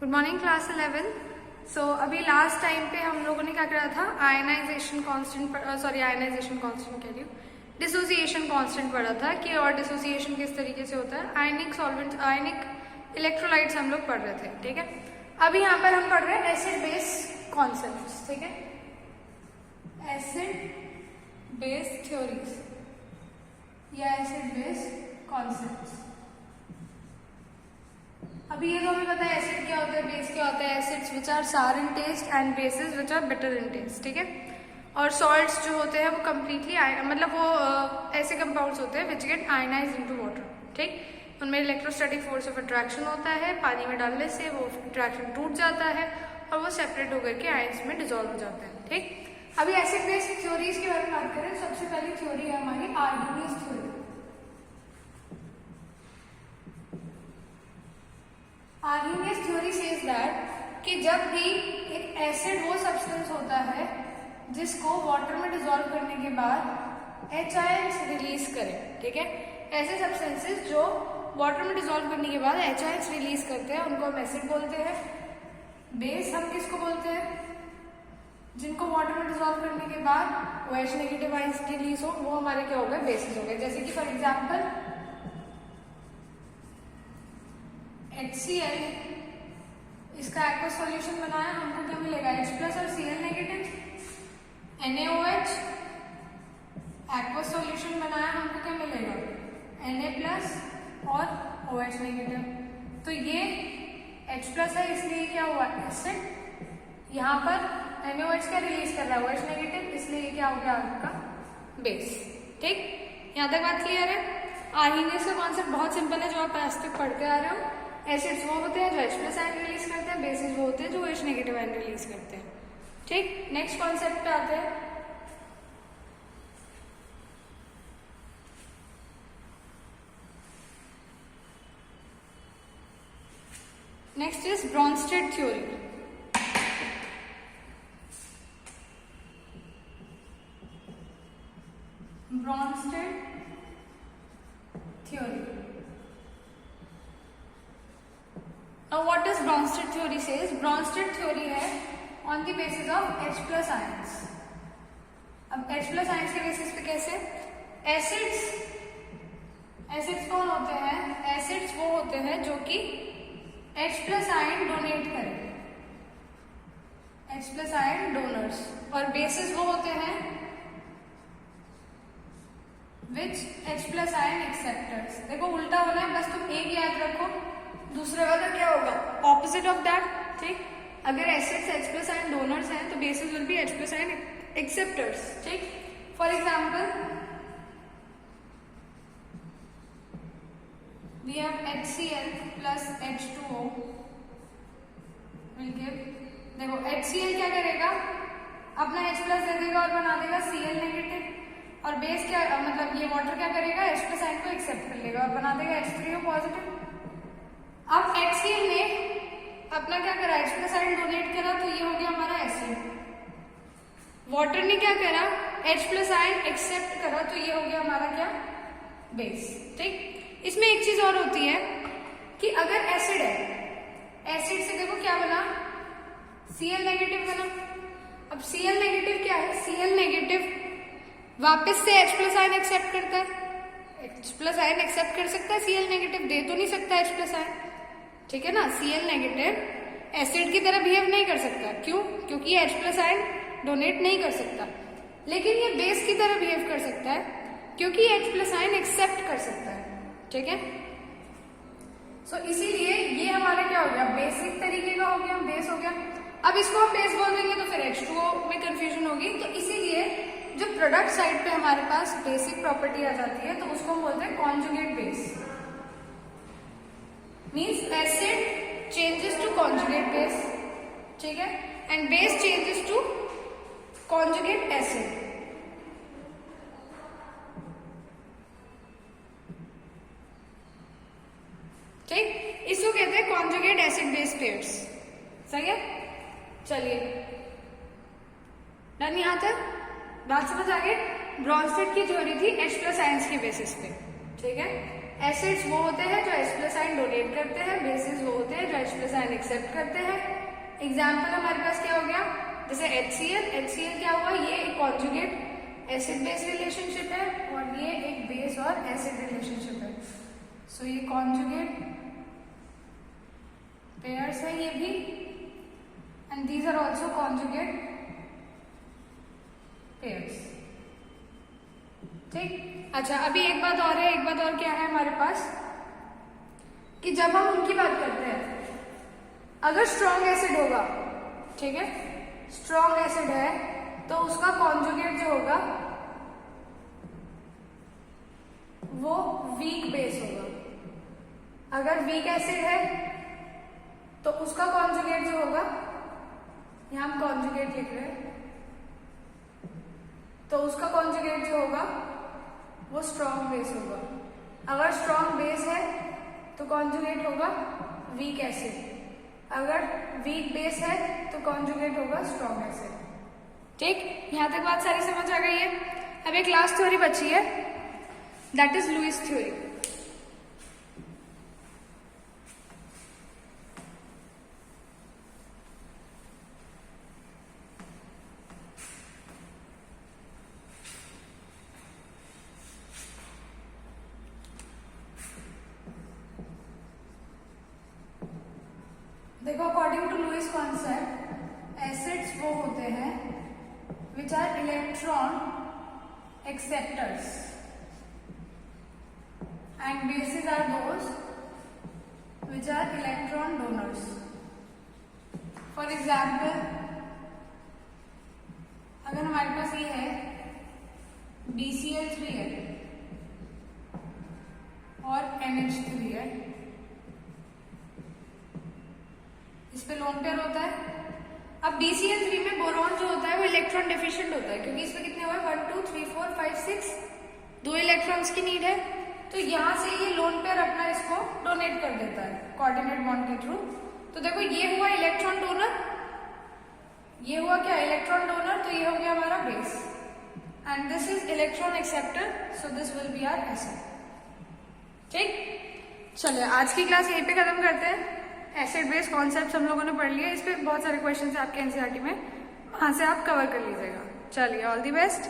Good morning class 11। सो अभी last time पे हम लोगों ने क्या करा था, आयनाइजेशन कांस्टेंट कह रही हूँ, डिसोसिएशन कांस्टेंट पढ़ा था कि और डिसोसिएशन किस तरीके से होता है। आयनिक सॉल्वेंट्स, आयनिक इलेक्ट्रोलाइट्स हम लोग पढ़ रहे थे, ठीक है। अभी यहाँ पर हम पढ़ रहे हैं एसिड बेस कॉन्सेप्ट्स, ठीक है, एसिड बेस थ्योरीज या एसिड बेस कॉन्सेप्ट्स। अभी ये तो हमें पता है एसिड क्या होता है, बेस क्या होता है। Acids which are sour in taste and bases which are bitter in taste, ठीक है। और सॉल्ट्स जो होते हैं वो कम्प्लीटली मतलब वो ऐसे कंपाउंड्स होते हैं which get ionise into water, ठीक। उनमें इलेक्ट्रोस्टैटिक फोर्स ऑफ अट्रैक्शन होता है, पानी में डालने से वो अट्रैक्शन टूट जाता है और वो सेपरेट होकर के आयंस में डिजोल्व हो जाते हैं, ठीक। अभी एसिड बेस थ्योरीज के बारे में बात करें, सबसे पहली थ्योरी है हमारी आर्गेनियस थ्योरी। आर्गेनियस थ्योरी सेज दैट कि जब भी एक एसिड वो सब्सटेंस होता है जिसको वाटर में डिसॉल्व करने के बाद H आयंस रिलीज करे, ठीक है। ऐसे सब्सटेंसेस जो वाटर में डिसॉल्व करने के बाद H आयंस रिलीज करते हैं उनको हम एसिड बोलते हैं। बेस हम किसको बोलते हैं, जिनको वाटर में डिसॉल्व करने के बाद वो H नेगेटिव आयंस रिलीज हो, वो हमारे क्या हो गए, बेसिस हो गए। जैसे कि फॉर एग्जाम्पल HCl, इसका एक्वस सॉल्यूशन बनाया, हमको क्या मिलेगा, H प्लस और Cl negative. NaOH aqueous solution बनाया, हमको क्या मिलेगा, Na प्लस और OH नेगेटिव। तो ये H प्लस है इसलिए क्या हुआ, एसिड। यहाँ पर NaOH का रिलीज कर रहा है OH नेगेटिव, इसलिए क्या हो गया आपका बेस, ठीक। यहाँ तक बात क्लियर है। आर्गेनियस का कॉन्सेप्ट बहुत सिंपल है, जो आप आज तक पढ़ते आ रहे हो। एसिड्स वो होते हैं जो H प्लस आयन रिलीज करते हैं, बेसिस वो होते हैं जो H नेगेटिव आयन रिलीज करते हैं, ठीक। नेक्स्ट कॉन्सेप्ट पे आते हैं। Next is Brønsted theory. Brønsted theory. Now what does Bronsted theory says? Bronsted theory है on the basis of H plus ions। अब H plus ions के बेसिस पे कैसे, एसिड्स कौन होते हैं, एसिड्स वो होते हैं जो कि H plus आयन डोनेट करें, H plus आयन डोनर्स। और बेसिस वो होते हैं विच H plus आयन एक्सेप्टर्स। देखो उल्टा होना है, बस तुम एक याद रखो, दूसरे वाला क्या होगा, ऑपोजिट ऑफ दैट, ठीक। अगर acids H plus ion donors हैं तो bases will be H plus ion acceptors, ठीक। For example we have HCl plus H2O will give, देखो HCl क्या करेगा, अपना H प्लस दे देगा और बना देगा Cl नेगेटिव। और बेस क्या, मतलब ये वाटर क्या करेगा, H प्लस आयन को एक्सेप्ट कर लेगा और बना देगा H3O पॉजिटिव। अब HCl ने अपना क्या करा, H प्लस आयन डोनेट करा, तो ये हो गया हमारा एसिड। वाटर ने क्या करा, H प्लस आयन एक्सेप्ट करा, तो ये हो गया हमारा क्या, बेस, ठीक। इसमें एक चीज और होती है कि अगर एसिड है, एसिड से देखो क्या बना, Cl नेगेटिव बना। अब Cl नेगेटिव क्या है, Cl नेगेटिव वापस से H प्लस आयन एक्सेप्ट करता है, H प्लस आयन एक्सेप्ट कर सकता है, Cl नेगेटिव दे तो नहीं सकता H प्लस आयन, ठीक है ना। Cl नेगेटिव एसिड की तरह बिहेव नहीं कर सकता, क्यों, क्योंकि ये H प्लस आयन डोनेट नहीं कर सकता। लेकिन ये बेस की तरह बिहेव कर सकता है क्योंकि H प्लस आयन एक्सेप्ट कर सकता है, ठीक है। सो इसीलिए ये हमारा क्या हो गया, बेसिक तरीके का हो गया, बेस हो गया। अब इसको हम बेस बोल देंगे तो फिर H2O में कंफ्यूजन होगी, तो इसीलिए जो प्रोडक्ट साइड पे हमारे पास बेसिक प्रॉपर्टी आ जाती है तो उसको हम बोलते हैं conjugate base. Means acid changes to conjugate base, ठीक है, and base changes to conjugate acid, ठीक। इसको कहते हैं कॉन्जुगेट एसिड बेस पेयर्स, सही है। चलिए डन, यहां तक बात समझ आ गई। ब्रॉन्स्टेड की थ्योरी थी H प्लस आयंस के बेसिस पे, ठीक है। एसिड्स वो होते हैं जो H प्लस आयन डोनेट करते हैं, बेसिस वो होते हैं जो H प्लस आयन एक्सेप्ट करते हैं। एग्जाम्पल हमारे पास क्या हो गया, जैसे HCl क्या हुआ, ये एक कॉन्जुगेट एसिड बेस रिलेशनशिप है और ये एक बेस और एसिड रिलेशनशिप है। सो ये कॉन्जुगेट पेयर्स है ये भी, and these are also conjugate pairs. ठीक, अच्छा अभी एक बात और है, एक बात और क्या है हमारे पास कि जब हम उनकी बात करते हैं, अगर स्ट्रॉन्ग एसिड होगा, ठीक है, स्ट्रॉन्ग एसिड है तो उसका कॉन्जुगेट जो होगा वो वीक बेस होगा। अगर वीक एसिड है तो उसका कॉन्जुगेट जो होगा, यहां हम कॉन्जुगेट लिख रहे हैं, तो उसका कॉन्जुगेट जो होगा वो स्ट्रॉन्ग बेस होगा। अगर स्ट्रॉन्ग बेस है तो कॉन्जुगेट होगा वीक एसिड, अगर वीक बेस है तो कॉन्जुगेट होगा स्ट्रॉन्ग एसिड। ठीक, यहां तक बात सारी समझ आ गई है। अब एक लास्ट थ्योरी बची है, दैट इज लुईस थ्योरी। देखो, according to Lewis concept, acids वो होते हैं which are electron acceptors and bases are those which are electron donors. For example, अगर हमारे पास ये है BCl3 है और NH3 है, इस पे लोन पेयर होता है। अब BCl3 में बोरॉन जो होता है वो इलेक्ट्रॉन डेफिशिएंट होता है, क्योंकि इसमें कितने हुए 1 2 3 4 5 6 2 इलेक्ट्रॉन्स की नीड है, तो यहां से ये लोन पेयर अपना इसको डोनेट कर देता है कोऑर्डिनेट बॉन्ड के थ्रू। तो देखो, ये हुआ इलेक्ट्रॉन डोनर, ये हुआ क्या, इलेक्ट्रॉन डोनर, तो ये हो गया हमारा base, and this is electron acceptor, so this will be our acid. ठीक, चलिए आज की क्लास यहीं पे खत्म करते हैं। एसिड बेस कॉन्सेप्ट हम लोगों ने पढ़ लिया, इस पे बहुत सारे क्वेश्चन है आपके एनसीईआरटी में, वहां से आप कवर कर लीजिएगा। चलिए, ऑल दी बेस्ट।